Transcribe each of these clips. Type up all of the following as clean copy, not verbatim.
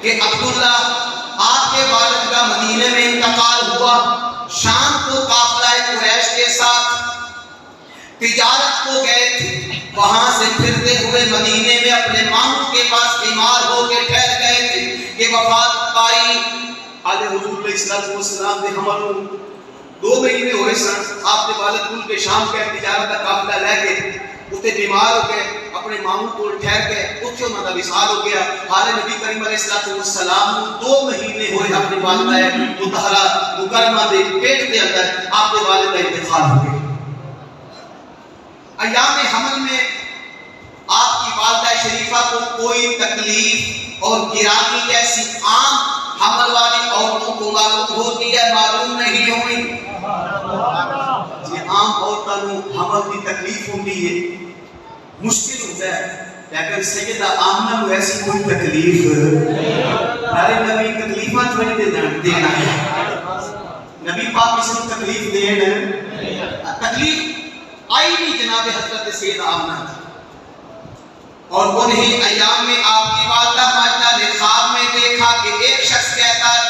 کہ عبداللہ آپ کے والد کا مدینے میں انتقال ہوا، شام کو قافلہ قریش کے ساتھ تجارت کو گئے تھے، وہاں سے پھرتے ہوئے مدینے میں اپنے ماموں کے پاس بیمار ہو کے ٹھہر گئے تھے کہ وفات پائی۔ آج حضور علیہ السلام نے ہماروں 2 مہینے ہوئے سن، آپ کے والد کل کے شام کے تجارت کا قافلہ لے کے اتنے بیمار ہو گئے، اپنے ماموں کو ٹھہر گئے، اتنے انہوں کا وصال ہو گیا۔ حال نبی کریم علیہ السلام 2 مہینے ہوئے اپنے والدہ مطہرہ مکرمہ دے پیٹ دے اندر آپ کے والد کا انتقال ہو گیا۔ ایام حمل میں آپ کی والدہ شریفہ کو کوئی تکلیف اور گرانی جیسی عام حمل والی عورتوں کو معلوم ہوتی ہے، معلوم نہیں ہوئی۔ جی عام عورتوں کو حمل کی تکلیف ہوتی ہے، مشکل ہوتا ہے، لیکن سیدہ آمنہ کو ایسی کوئی تکلیف ارے نبی تکلیفاں تھوڑی دینا ہے، نبی پاک کسی کو تکلیف دینا تکلیف آئی نہیں جناب حضرت سیدہ آمنہ تھی۔ اور انہی ایام میں آپ کی والدہ ماجدہ نے خواب میں دیکھا کہ ایک شخص کہتا ہے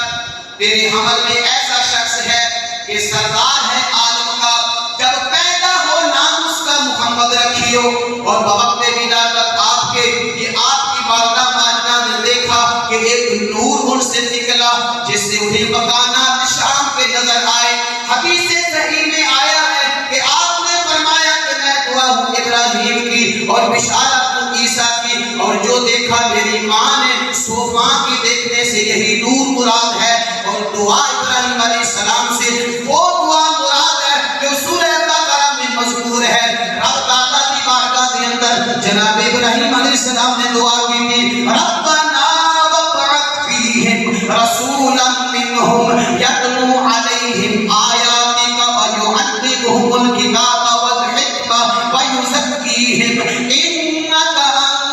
تیرے حمل میں ایسا شخص ہے کہ سردار ہے عالم کا، جب پیدا ہو نام اس کا محمد رکھیو۔ اور بوقت ولادت آپ کے یہ آپ کی والدہ ماجدہ نے دیکھا کہ ایک نور ان سے نکلا جس سے انہیں مکانات شام کے نظر آئے۔ حدیث صحیح میں آیا ہے کہ آپ نے فرمایا کہ میں دعا ہوں ابراہیم کی اور بشارت ہوں عیسیٰ کی، اور جو دیکھا میری ماں نے سو ماں کی دیکھنے سے یہی نور مراد ہے، اور دعا ابراہیم علیہ السلام سے وہ دعا مراد ہے جو سورہ بقرہ میں مذکور ہے۔ رب تعالیٰ کی بارگاہ کے اندر جناب ابراہیم علیہ السلام نے دعا کی تھی، ربنا وابعث فیہم رسولا منہم یتلو علیہم آیاتک ویعلمہم الکتاب والحکمہ ویزکیہم انک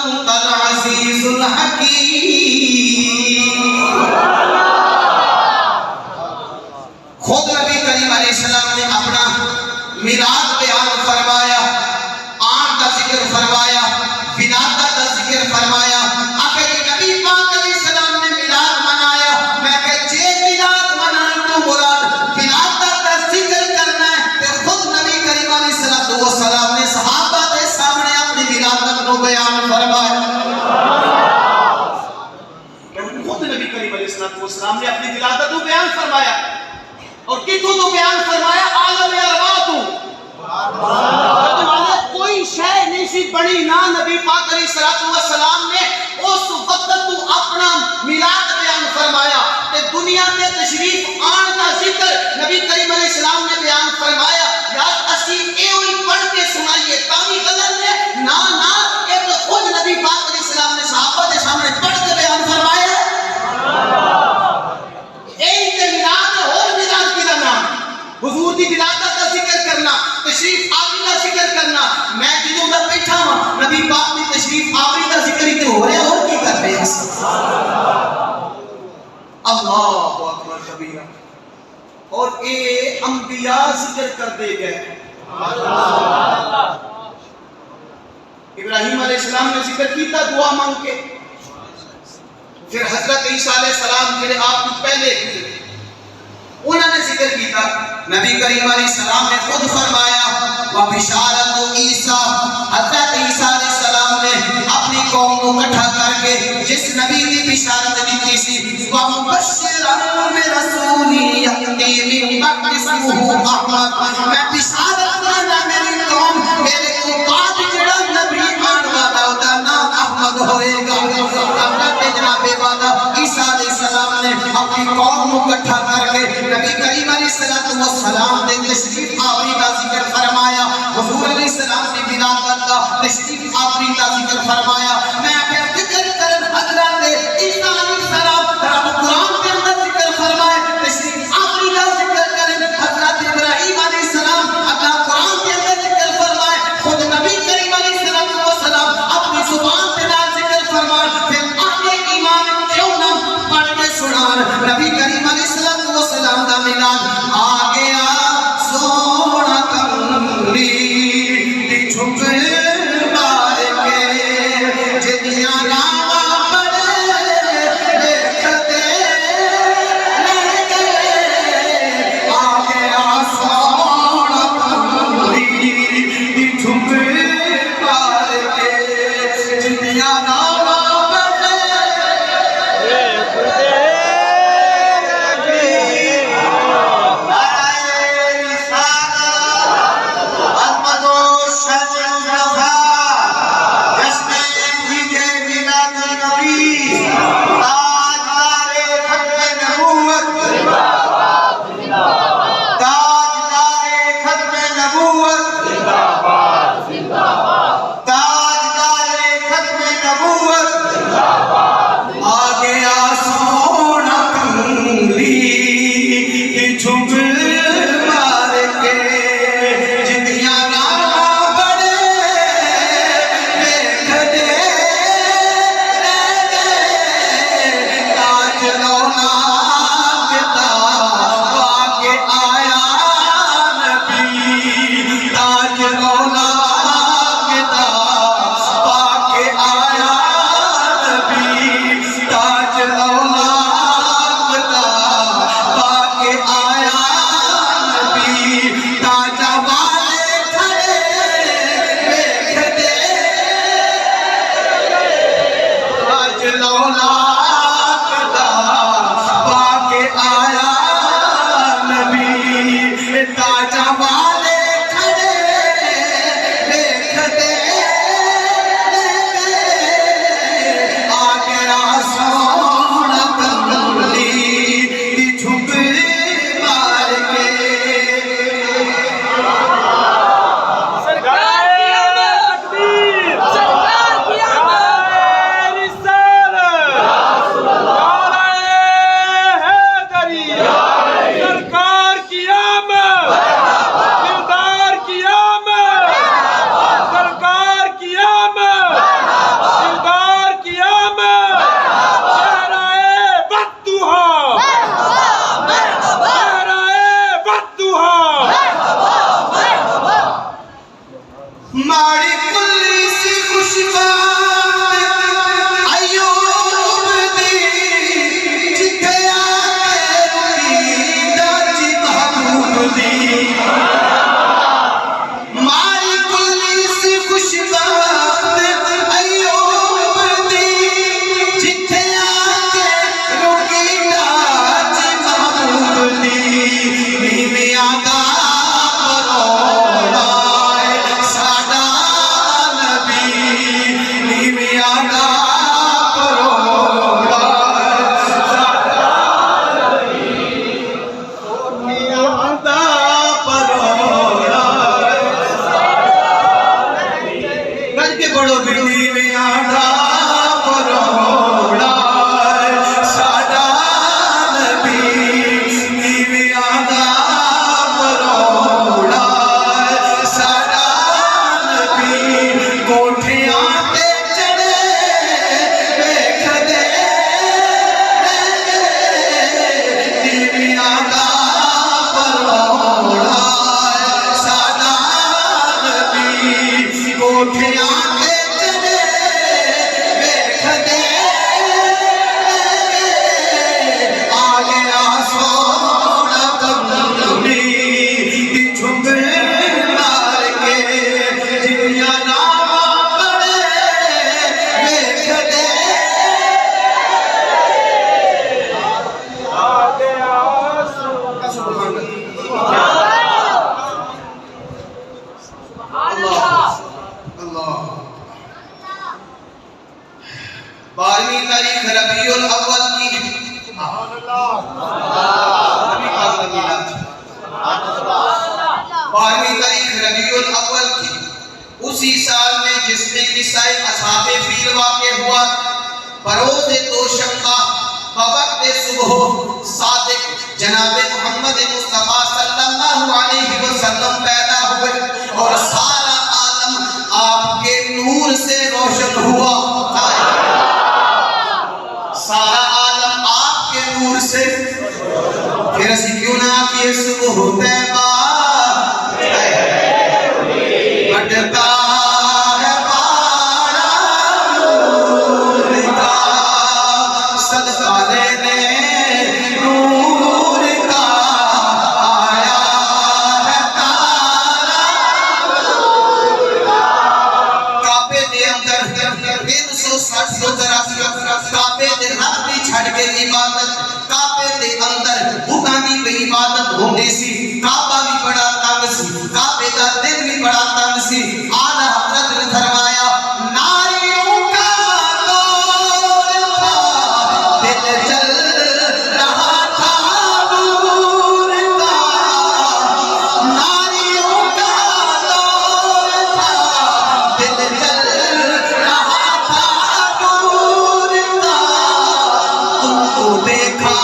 انت العزیز الحکیم۔ خود نبی کریم علیہ السلام نے اپنا میلاد بیان فرمایا، آن کا ذکر فرمایا، ولادت کا ذکر فرمایا۔ آخر نبی پاک علیہ السلام نے میلاد منایا، میں کہ جے میلاد منائیں تو مراد ولادت کا ذکر کرنا ہے، پھر خود نبی کریم علیہ السلام نے صحابہ کے سامنے اپنی ولادت کو بیان فرمایا۔ خود نبی کریم علیہ السلام نے اپنی ولادت کو بیان فرمایا، اور کتوں تو بیان فرمایا عالم ارواح تو کوئی شے نہیں سی بڑی نہ نبی پاک علیہ السلام نے اس وقت تو اپنا میلاد بیان فرمایا کہ دنیا میں تشریف آن کا ذکر نبی کریم علیہ السلام نے بیان فرمایا۔ یاد اسی ایوئی پڑھ کے سنائیے تامی غلط ہے نا یہ تو خود نبی پاک علیہ السلام نے صحابہ کے سامنے پڑھ کے بیان فرمایا۔ حضور دی ولادت کا ذکر کرنا، تشریف آوری کا ذکر کرنا، میں جدوں دا بیٹھا ہوں نبی پاک دی تشریف آوری کا ذکر ہی تو ہو رہا ہے، اور کی کر رہے ہیں؟ اللہ اکبر کبیرہ۔ اور اے انبیاء ذکر کر دے گئے، ابراہیم علیہ السلام نے ذکر کیتا دعا مانگ کے، پھر حضرت عیسیٰ علیہ السلام جنہیں آپ کو پہلے کی انہوں نے ذکر کیتا، نبی کریم علیہ السلام نے خود فرمایا وَبِشَارَةُ عِیسیٰ، حضرت عیسیٰ علیہ السلام نے اپنی قوم کو اکٹھا کر کے جس نبی کی بشارت دی تھی وَمُبَشِّرًا بِرَسُولٍ يَأْتِي مِن بَعْدِهِ اسْمُهُ أَحْمَدُ، میں بشارت دینا میری قوم میرے کو بعد جڑا نبی آنے والا ہوتا نام احمد ہوئے گا۔ حضرت جناب والا عیسیٰ علیہ السلام نے اپنی قوم کو اکٹھا کر کے نبی کریم علیہ السلام نے تشریف آوری کا ذکر فرمایا، حضور علیہ السلام نے ولادت کا تشریف آوری کا ذکر فرمایا۔ میں پھر ذکر کرن حضرت عیسیٰ علیہ السلام رب قرآن کے اندر ذکر فرمائے، تشریف آوری کا ذکر کرن حضرت ابراہیم علیہ السلام اللہ قرآن کے اندر ذکر فرمائے، خود نبی کریم علیہ السلام اپنی زبان سے ذکر فرمائے، پھر آگے امام کیوں نہ پڑھ کے سنان نبی کریم علیہ السلام دا میلاد آ گیا سونا کملی دی چھپے بار کے جدیاں راوہ پڑے رولا کدا پاک آیا نبی تاجا والے کھڑے دیکھتے آگے سونا کملی جھک مار کے ماری کلی سی خوشبات ایوب دی جتھے آکے رکی داجی محبوب دی ماری کلی سی خوشبات ایوب دی جتھے آکے رکی داجی محبوب دی نیویں آگا بڑو بلی میں آدھا پروڑا ساڈا نبی نیویں آدھا پروڑا ساڈا نبی کوٹھیاں تے چڑھے ویکھدے نیویں آدھا پروڑا ساڈا نبی کوٹھیاں بارہویں تاریخ ربیع الاول کی بارہویں تاریخ ربیع الاول کی اسی سال میں جس میں قصہ اصحاب فیل واقع ہوا بروز دوشنبہ بوقت صبح صادق جناب محمد مصطفیٰ صلی اللہ علیہ وسلم پیدا ہوئے اور سارا عالم آپ کے نور سے روشن ہوا سارا عالم آپ کے نور سے پھر اسی کیوں نہ کیے صبح طیبہ بڑھتا ہے پارا نور کا صدقہ لینے نور کا آیا ہے تارا کعبے دے اندر 360 طرف کعبے دے رب چھڑ کے عبادت کعبے دے اندر بتاں دی عبادت ہوندی سی کعبہ بھی بڑا تنگ سی کعبے دا دل بھی بڑا تنگ سی آن حضرت نے فرمایا ناریوں کا دور تھا دل جل رہا تھا نور کا ناریوں کا دور تھا دل جل رہا تھا نور کا تم کو دیکھا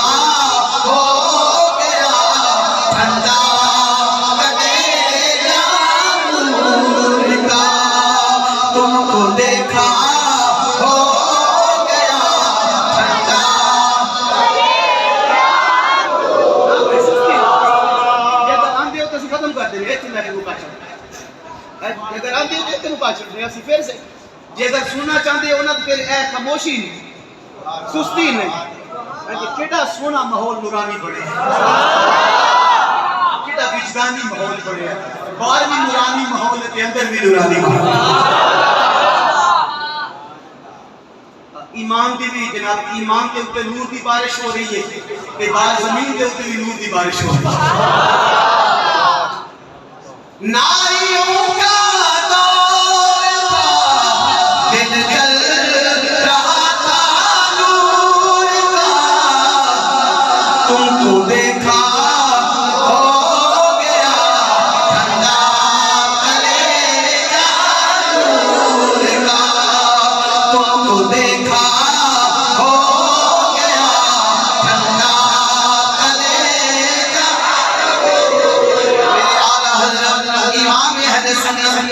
اگر سننا چاہتے ہیں انہوں پھر اے خاموشی نہیں سستی نہیں کیڑا سونا ماحول نورانی بڑے کیڑا وجدانی ماحول بڑے باہر بھی نورانی ماحول ہے اندر بھی نورانی ماحول ایمان دی بھی جناب ایمان کے اوپر نور دی بارش ہو رہی ہے کہ بعد زمین کے اوپر بھی نور دی بارش ہو رہی ہے. ناریوں کا دور تھا دل جل رہا تھا نور کا تم کو دیکھا ہو گیا ٹھنڈا کلیجہ نور کا تم کو دیکھا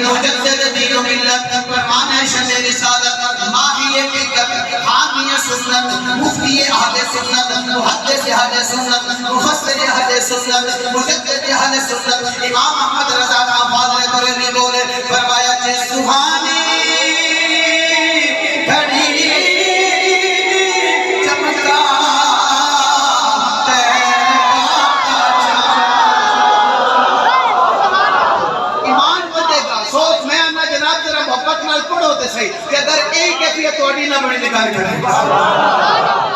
مجدد دین و ملت فرمان شمع رسالت ماہی فکر حامی سنت مفتی اہل سنت محدث اہل سنت مفسر اہل سنت مجدد اہل سنت امام احمد رضا کا فاضل بریلوی بولے فرمایا کہ سبحانی گھڑی چمکا پڑھو تے صحیح کہ اگر ایک کیفیت توڑی نہ بڑی نگاہ کریں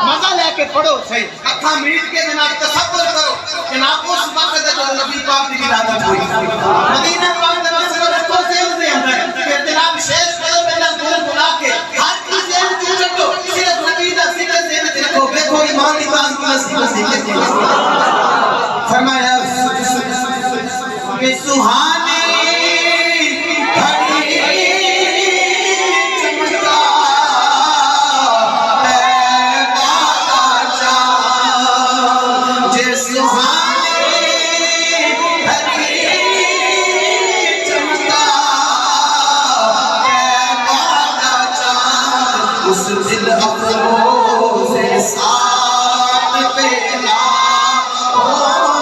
مزہ لے کے پڑھو صحیح اکھاں میٹ کے جناب تصور کرو جناب اس وقت جو نبی پاک کی ولادت ہوئی مدینہ پاک میں مسجد کو ذہن دے اندر کہ جناب شیخ پڑھو پہلا دور بلا کے ہر کی ذہن کی چٹو صرف نبی دا ذکر ذہن تے رکھو دیکھو ایمان کی بات کی نصیب فرمایا کہ سبحانی اس دل افروز ساتھ پیلا ہو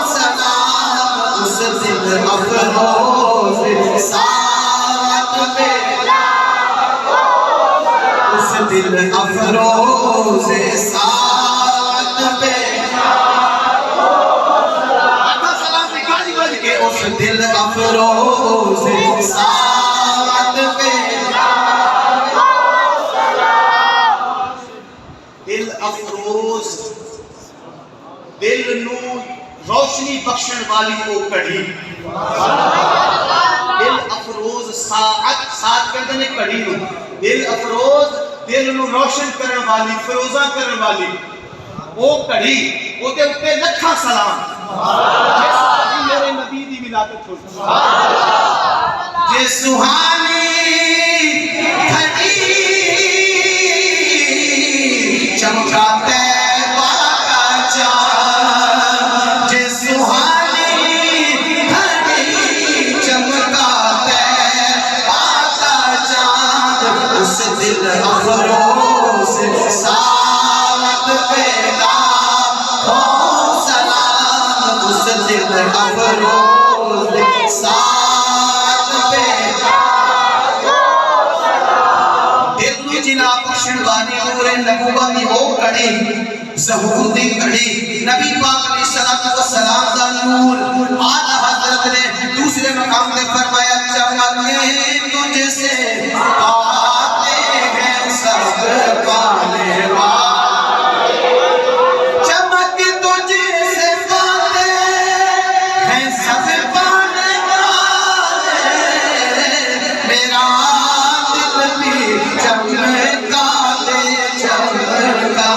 سلام اس دل افروز ساتھ پیلا اس دل افروز ساتھ پیلا سلام نکالی بج کے اس دل افروز ساتھ پیلا دل افروز دل نو روشنی بخشن والی او کڑی دل افروز ساتھ کہتے ہیں کڑی نو دل افروز دل نو روشن کرن والی فروزہ کرن والی او کڑی او دے اوپر لکھاں سلام جیسا میرے نبی دی ولادت ہوئی جے سبحانی گھڑی چمکاتے باقا چاند جے سبحانی گھڑی چمکاتے باقا چاند اس دل افروز ساتھ پیدا ہو سلام اس دل افروز ساتھ پیدا دل جنا بخشن والی نور نبوت دی او کڑی ظہور دی کڑی نبی پاک علیہ الصلوۃ والسلام دا نور اعلی حضرت نے دوسرے مقام پہ فرمایا چمکے تجھ سے آتے ہیں سب پانے والے چمک تجھ سے آتے ہیں سب پانے والے میرا دل بھی چمکا دے چمکا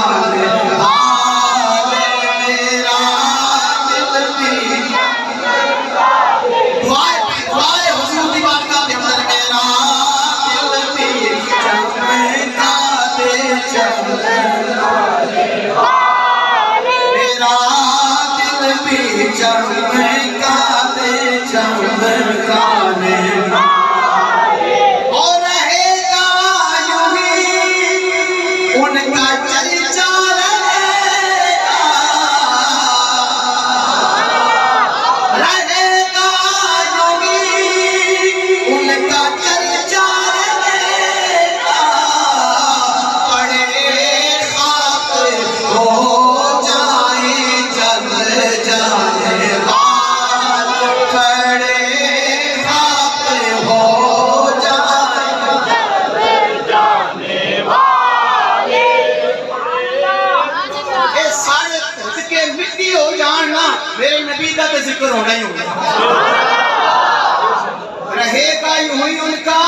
دے اور رہے گا یوں ہی ان کا چرچا رہے گا یوں ہی ان کا چرچا رہے گا پڑے خاک ہو جائیں جل جانے مٹی ہو جاننا میرے نبی کا تو ذکر ہونا ہی ہوگا، رہے گا یوں ہی ان کا